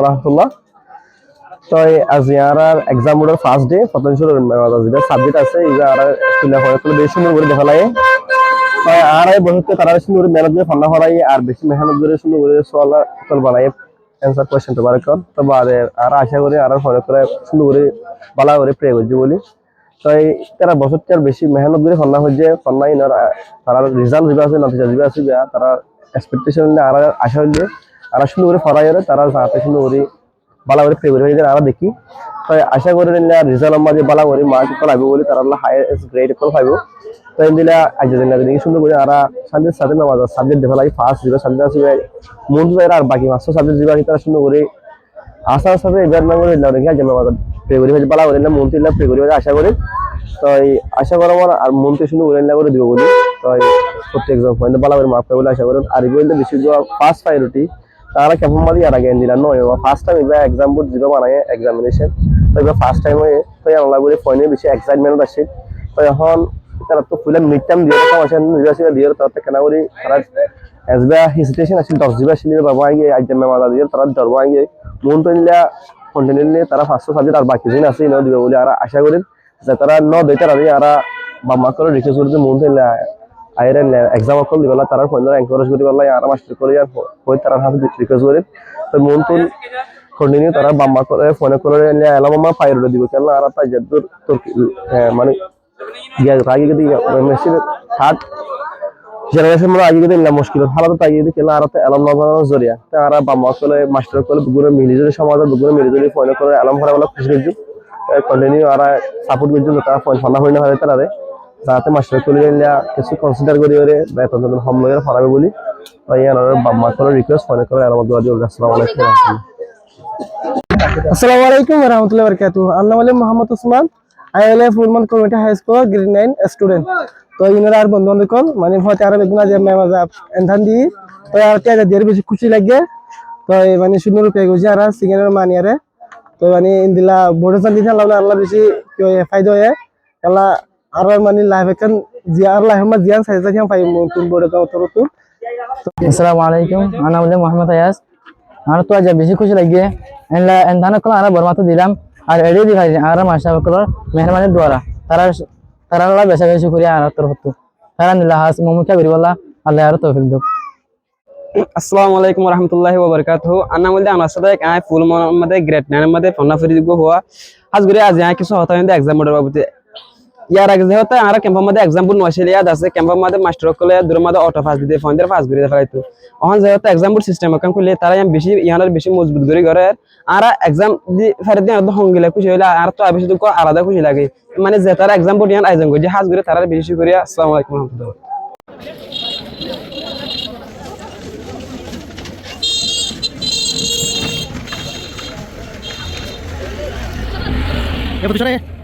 রহমতুল্লাহ। তো আজ year exam মোডের ফার্স্ট ডে পতঞ্জল যেটা সাবজেক্ট আছে এটা আর স্কুলে হয় তো বেশি সুন্দর করে দেখা লাগে। আর এই বছর তারা সুন্দর করে মেহনত করে ফান্না করাই আর বেশি মেহনত করে সুন্দর করে সওয়াল বানাই অ্যান্সার কোয়েশ্চেন তো বার কর তো বাদে আর আশা করি আর ফলো করে সুন্দর করে বালা করে প্রে করছি বলি। তো এই তারা বছরটার বেশি মেহনত করে ফান্না হচ্ছে ফান্না ইনার তারা রেজাল্ট যেটা আছে নতিজা যেটা আছে তারা এক্সপেকটেশন আর আশা হচ্ছে আর সুন্দর করে ফরাই তারা যাতে সুন্দর করে বালা করে প্রে করে আমরা দেখি। তো আশা করি রেজাল্ট মাঝে বালা করে মার্ক পাইব বলে তারা হাইয়েস্ট গ্রেড পাইব। তো দিলা আজ দিন দেখি সুন্দর করে আর সাবজেক্ট সাথে নামাজ সাবজেক্ট দেখা লাগে ফার্স্ট যেটা সাবজেক্ট আছে মন আর বাকি মাস্টার সাবজেক্ট যেটা তারা সুন্দর করে আশা সাথে এবার না করে দেখি আজ নামাজ প্রে করি বালা করে না মন তিলা প্রে করি আশা করি। তো এই আশা করা আমার আর মন থেকে সুন্দর করে করে দিব বলি। তো প্রত্যেক এক্সাম পয়েন্ট বালা করে মার্ক পাই বলে আশা করি। আর বলতে বেশি ফার্স্ট প্রায়োরিটি তারা কেমন মারি আর আগে দিলা নয় ফার্স্ট টাইম এবার এক্সাম বোর্ড যেটা বানায় এক্সামিনেশন তো এবার ফার্স্ট টাইম হয়ে তো আল্লাহ করে পয়েন্টে বেশি এক্সাইটমেন্ট আছে। তো এখন তারা তো ফুল মিড টাইম দিয়ে সমস্যা নির্বাচন দিয়ে তারা কেন করি তারা এসবা হেজিটেশন আছে 10 দিবা ছিল বাবা আগে আজ মেমাদা দিয়ে তারা ধরবো আগে মন তো নিলা কন্টিনিউ নিয়ে তারা ফার্স্ট সাবজেক্ট আর বাকি দিন আছে ন দিবে বলে আর আশা করি যে তারা ন দেয় তারা আর বাম্মা করে রিকোয়েস্ট করতে মন তো নিলা আইরেন এক্সাম কল দিবেলা তারা ফোন এনকারেজ করি বলা আর মাস্টার করে আর হই তারা হাতে রিকোয়েস্ট করে তো মন তো কন্টিনিউ তারা বাম্মা করে ফোনে করে এলাম মামা পাইরো দিব কেন আর তাই যদুর তোর মানে আগে যদি মেসি থার্ড জেনারেশন মানে আগে যদি মুশকিল হালাত তাই যদি কেলা আর এলাম নবানো জরিয়া আর বাম্মা করে মাস্টার করে গুলো মিলি যদি সমাজ গুলো মিলি যদি ফোনে করে এলাম ভরা বলা খুশি হইছি কন্টিনিউ আর সাপোর্ট করছি তারা ফোন ফান্না হই না হয় তারা যাতে মাস্টার করে কিছু কনসিডার করি ওরে বেতন হম লগে ফরাবে বলি তাই আর বাম্মা করে রিকোয়েস্ট ফোনে করে এলাম দোয়া দিও। আসসালামু আলাইকুম। আসসালামু আলাইকুম ওয়া রাহমাতুল্লাহি ওয়া বারাকাতুহু। আমার নাম হলো মোহাম্মদ ওসমান। আমি হলো ফুলমান community high school grade 9 student. তো ইনারা আর বন্ধু বান্ধব মানে হয়তো আর বেগুনা যে মেমাজা এন্ধান দি তো আর তে দিয়ে বেশি খুশি লাগে। তো মানে শূন্য রূপে গজি আর সিগনের মানিয়ারে তো মানে ইন্দিলা বড় সান দিতে আল্লাহ বেশি কি ফায়দা হয় আল্লাহ আর মানে লাইফ এখন জিয়ার লাইফ মা জিয়ান সাইজা কি পাই তুন বড় তো তো। আসসালামু আলাইকুম। আমার নাম হলো মোহাম্মদ আয়াজ। আমার তো আজ বেশি খুশি লাগে এন্ধান কল আর বরমাতো দিলাম আর এডি দিখাই আর মাশাআল্লাহ মেহরবানি দ্বারা তারা আল্লাহ বেশি বেশি করি আর তোর হতো তারা নিলা হাস মুমুকা বিরবাল্লাহ আল্লাহ আর তৌফিক দাও। আসসালামু আলাইকুম ওয়া রাহমাতুল্লাহি ওয়া বারাকাতুহু। আন্না বলতে আমার সাথে আই ফুল মধ্যে গ্রেড 9 এর মধ্যে ফন্না ফরি দিব হওয়া আজ করে আজ কিছু হতা হইতে एग्जाम মোডের বাবুতে ইয়ার আগে যে হতা আর ক্যাম্পার মধ্যে एग्जाम বুন নশিল ইয়াদ আছে ক্যাম্পার মধ্যে মাস্টার কলে দূর মধ্যে অটো পাস দিতে ফন্দের পাস করে ফেলাইতো এখন যে হতা एग्जाम বুন সিস্টেম কাম করলে তারা বেশি ইয়ানার বেশি মজবুত করে করে আর एग्जाम দি ফেরে দিয়ে তো হংগিলা খুশি হইলা আর তো বেশি তো আলাদা খুশি লাগে মানে যে তারা एग्जाम বুন ইয়ান আয়োজন করে যে হাজ করে তারা বেশি করে। আসসালামু আলাইকুম ওয়া রাহমাতুল্লাহ। এবার